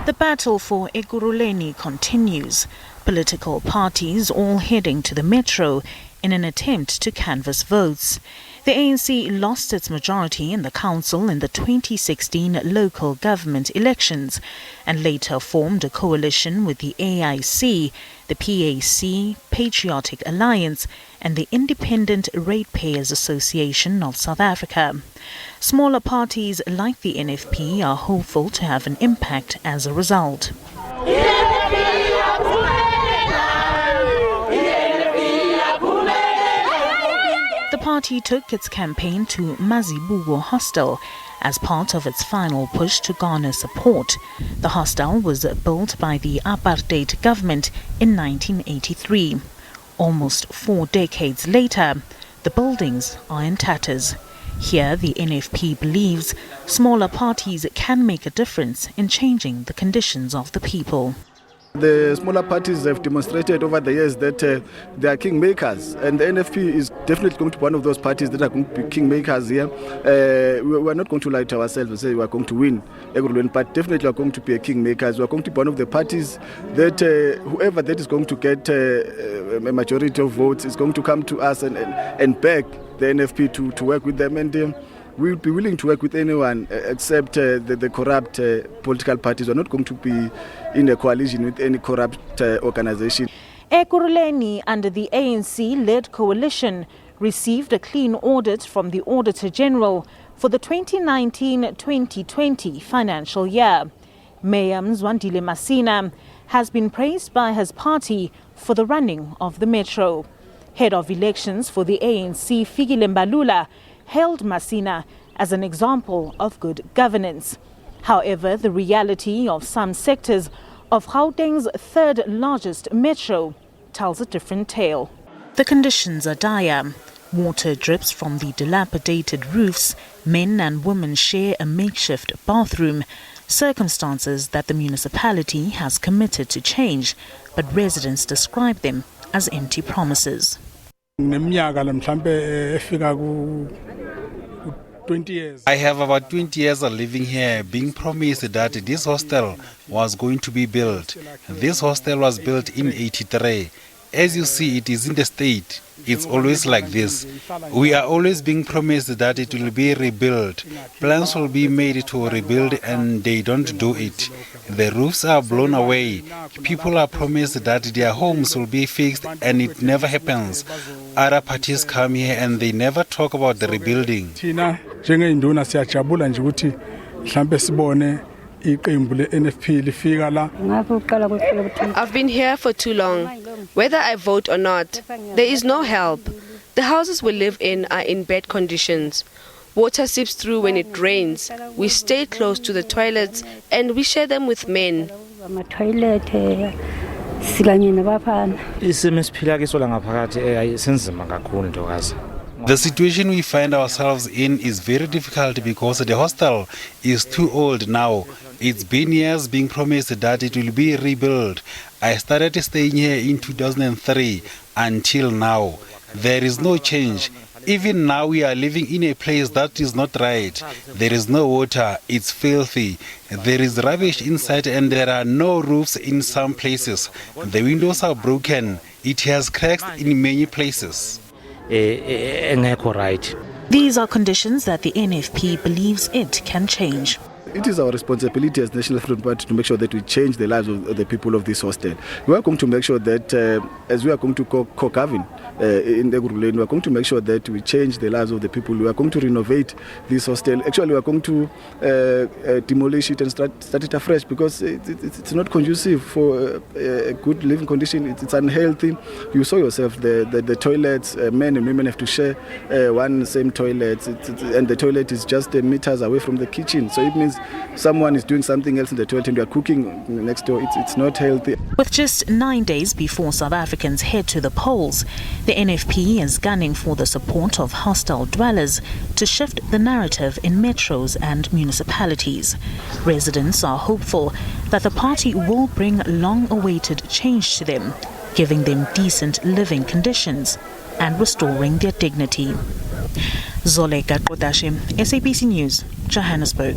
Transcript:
The battle for Ekurhuleni continues. Political parties all heading to the metro in an attempt to canvass votes. The ANC lost its majority in the council in the 2016 local government elections and later formed a coalition with the AIC, the PAC, Patriotic Alliance and the Independent Ratepayers Association of South Africa. Smaller parties like the NFP are hopeful to have an impact as a result. The party took its campaign to Mazibuko Hostel as part of its final push to garner support. The hostel was built by the apartheid government in 1983. Almost 4 decades later, the buildings are in tatters. Here, the NFP believes smaller parties can make a difference in changing the conditions of the people. The smaller parties have demonstrated over the years that they are kingmakers, and the NFP is definitely going to be one of those parties that are going to be kingmakers here. We are not going to lie to ourselves and say we are going to win Ekurhuleni, but definitely we are going to be a kingmakers. We are going to be one of the parties that whoever that is going to get a majority of votes is going to come to us and beg the NFP to work with them, and we would be willing to work with anyone except the corrupt political parties. We're not going to be in a coalition with any corrupt organization. Ekurhuleni, under the ANC-led coalition, received a clean audit from the Auditor General for the 2019-2020 financial year. Mayor Mzwandile Masina has been praised by his party for the running of the metro. Head of elections for the ANC, Fikile Mbalula, hailed Masina as an example of good governance. However, the reality of some sectors of Gauteng's third largest metro tells a different tale. The conditions are dire. Water drips from the dilapidated roofs. Men and women share a makeshift bathroom, circumstances that the municipality has committed to change, but residents describe them as empty promises. 20 years. I have about 20 years of living here, being promised that this hostel was going to be built. This hostel was built in 83. As you see, it is in the state. It's always like this. We are always being promised that it will be rebuilt. Plans will be made to rebuild and they don't do it. The roofs are blown away. People are promised that their homes will be fixed and it never happens. Other parties come here and they never talk about the rebuilding. I've been here for too long. Whether I vote or not, there is no help. The houses we live in are in bad conditions. Water seeps through when it rains. We stay close to the toilets and we share them with men. The situation we find ourselves in is very difficult because the hostel is too old now. It's been years being promised that it will be rebuilt. I started staying here in 2003 until now. There is no change. Even now we are living in a place that is not right. There is no water, it's filthy. There is rubbish inside and there are no roofs in some places. The windows are broken. It has cracks in many places. These are conditions that the NFP believes it can change. It is our responsibility as National Freedom Party to make sure that we change the lives of the people of this hostel. We are going to make sure that as we are going to co-govern in Ekurhuleni, we are going to make sure that we change the lives of the people. We are going to renovate this hostel. Actually, we are going to demolish it and start it afresh because it's not conducive for a good living condition. It's unhealthy. You saw yourself the toilets. Men and women have to share one same toilet, and the toilet is just meters away from the kitchen. So it means someone is doing something else in the toilet and you are cooking next door. It's not healthy. With just 9 days before South Africans head to the polls, the NFP is gunning for the support of hostel dwellers to shift the narrative in metros and municipalities. Residents are hopeful that the party will bring long-awaited change to them, giving them decent living conditions and restoring their dignity. Zoleka Kodashe, SABC News, Johannesburg.